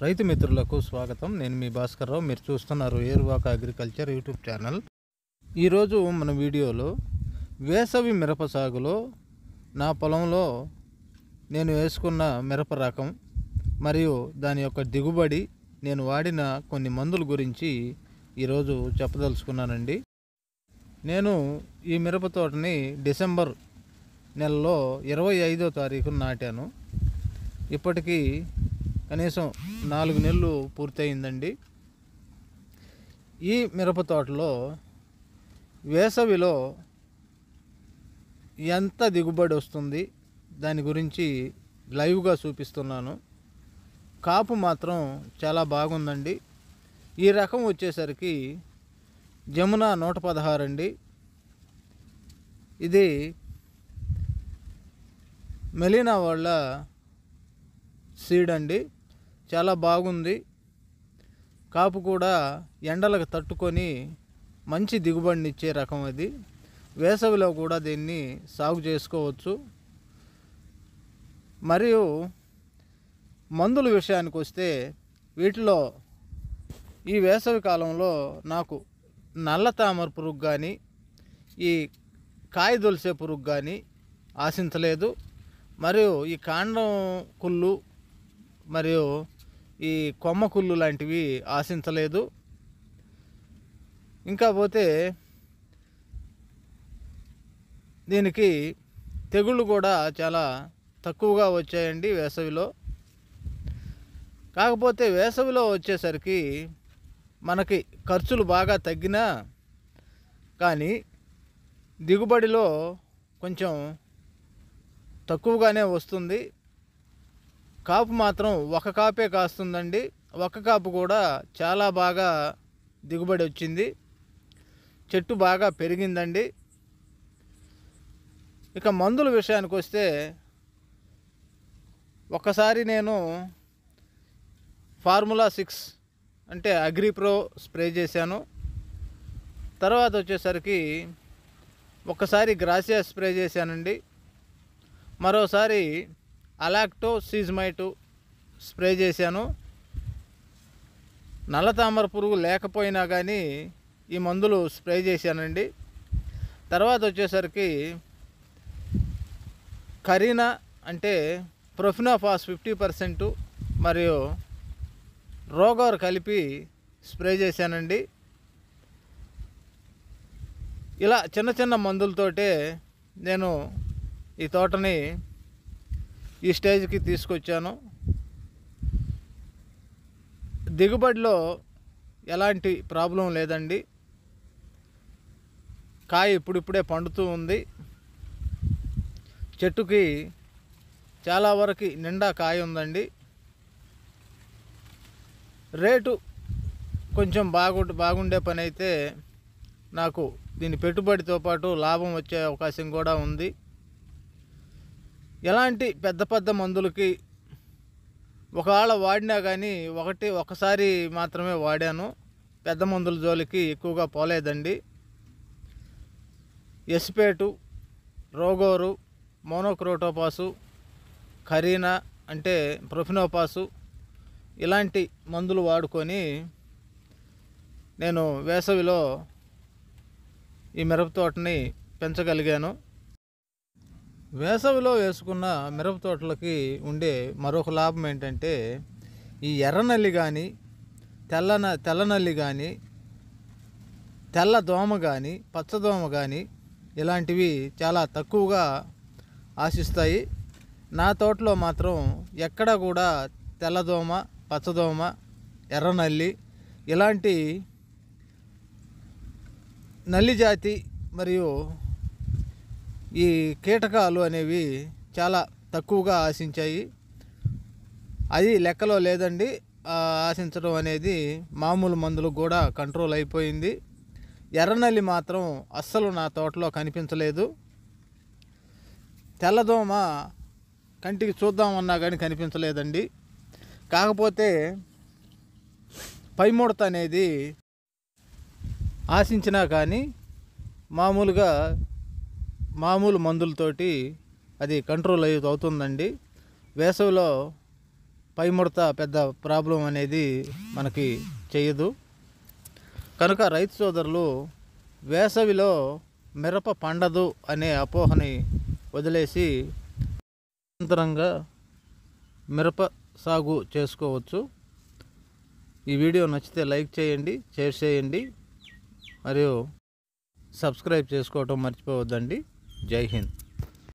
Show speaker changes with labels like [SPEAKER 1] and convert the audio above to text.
[SPEAKER 1] రైతు మిత్రులకు స్వాగతం. నేను మీ భాస్కర్రావు. మీరు చూస్తున్నారు ఏరువాక అగ్రికల్చర్ యూట్యూబ్ ఛానల్. ఈరోజు మన వీడియోలో వేసవి మిరప సాగులో నా పొలంలో నేను వేసుకున్న మిరప రకం మరియు దాని యొక్క దిగుబడి, నేను వాడిన కొన్ని మందుల గురించి ఈరోజు చెప్పదలుచుకున్నానండి. నేను ఈ మిరప తోటని డిసెంబర్ నెలలో 25వ తారీఖున నాటాను. ఇప్పటికీ కనీసం 4 నెలలు పూర్తయిందండి. ఈ మిరప తోటలో వేసవిలో ఎంత దిగుబడి వస్తుంది దాని గురించి లైవ్గా చూపిస్తున్నాను. కాపు మాత్రం చాలా బాగుందండి. ఈ రకం వచ్చేసరికి జమున 116 అండి. ఇది మెలీనా వాళ్ళ సీడ్ అండి. చాలా బాగుంది. కాపు కూడా ఎండలకు తట్టుకొని మంచి దిగుబడినిచ్చే రకం అది. వేసవిలో కూడా దీన్ని సాగు చేసుకోవచ్చు. మరియు మందుల విషయానికి వస్తే వీటిలో ఈ వేసవి కాలంలో నాకు నల్ల తామర పురుగు కానీ, ఈ కాయ దొలిసే పురుగు కానీ ఆశించలేదు. మరియు ఈ కాండం కుళ్ళు మరియు ఈ కొమ్మ కుళ్ళు లాంటివి ఆశించలేదు. ఇంకా పోతే దీనికి తెగుళ్ళు కూడా చాలా తక్కువగా వచ్చాయండి వేసవిలో. కాకపోతే వేసవిలో వచ్చేసరికి మనకి ఖర్చులు బాగా తగ్గినా కానీ దిగుబడిలో కొంచెం తక్కువగానే వస్తుంది. కాపు మాత్రం ఒక కాపే కాస్తుందండి. ఒక కాపు కూడా చాలా బాగా దిగుబడి వచ్చింది. చెట్టు బాగా పెరిగిందండి. ఇక మందుల విషయానికి వస్తే ఒకసారి నేను ఫార్ములా 6 అంటే అగ్రిప్రో స్ప్రే చేశాను. తర్వాత వచ్చేసరికి ఒకసారి గ్రాసియా స్ప్రే చేశానండి. మరోసారి అలాక్టో సీజ్మైటు స్ప్రే చేశాను. నల్ల తామర పురుగు లేకపోయినా కానీ ఈ మందులు స్ప్రే చేశానండి. తర్వాత వచ్చేసరికి కరీనా అంటే ప్రొఫినోఫాస్ 50% మరియు రోగర్ కలిపి స్ప్రే చేశానండి. ఇలా చిన్న చిన్న మందులతోటే నేను ఈ తోటని ఈ స్టేజ్కి తీసుకొచ్చాను. దిగుబడిలో ఎలాంటి ప్రాబ్లం లేదండి. కాయ ఇప్పుడిప్పుడే పండుతూ ఉంది. చెట్టుకి చాలా వరకు నిండా కాయ ఉందండి. రేటు కొంచెం బాగుండే పని అయితే నాకు దీని పెట్టుబడితో పాటు లాభం వచ్చే అవకాశం కూడా ఉంది. ఎలాంటి పెద్ద మందులకి ఒకవేళ వాడినా కానీ ఒకసారి మాత్రమే వాడాను. పెద్ద మందుల జోలికి ఎక్కువగా పోలేదండి. ఎస్పేటు, రోగోరు, మోనోక్రోటోపాసు, కరీనా అంటే ప్రొఫినోపాసు ఇలాంటి మందులు వాడుకొని నేను వేసవిలో ఈ మిరప తోటని పెంచగలిగాను. వేసవిలో వేసుకున్న మిరప తోటలకి ఉండే మరొక లాభం ఏంటంటే ఈ ఎర్రనల్లి కానీ, తెల్లనల్లి కానీ, తెల్లదోమ కానీ, పచ్చదోమ కానీ ఇలాంటివి చాలా తక్కువగా ఆశిస్తాయి. నా తోటలో మాత్రం ఎక్కడ కూడా తెల్లదోమ, పచ్చదోమ, ఎర్రనల్లి ఇలాంటి నల్లి జాతి మరియు ఈ కీటకాలు అనేవి చాలా తక్కువగా ఆశించాయి. అది లెక్కలో లేదండి. ఆశించడం అనేది మామూలు మందులకు కూడా కంట్రోల్ అయిపోయింది. ఎర్రనల్లి మాత్రం అస్సలు నా తోటలో కనిపించలేదు. తెల్లదోమ కంటికి చూద్దామన్నా కానీ కనిపించలేదండి. కాకపోతే పైముడత అనేది ఆశించినా కానీ మామూలు మందులతోటి అది కంట్రోల్ అవుతుందండి. వేసవిలో పై ముడత పెద్ద ప్రాబ్లం అనేది మనకి చేయదు. కనుక రైతు సోదరులు వేసవిలో మిరప పండదు అనే అపోహని వదిలేసి నిరంతరంగా మిరప సాగు చేసుకోవచ్చు. ఈ వీడియో నచ్చితే లైక్ చేయండి, షేర్ చేయండి, మరియు సబ్స్క్రైబ్ చేసుకోవటం మర్చిపోవద్దండి. జై హింద్.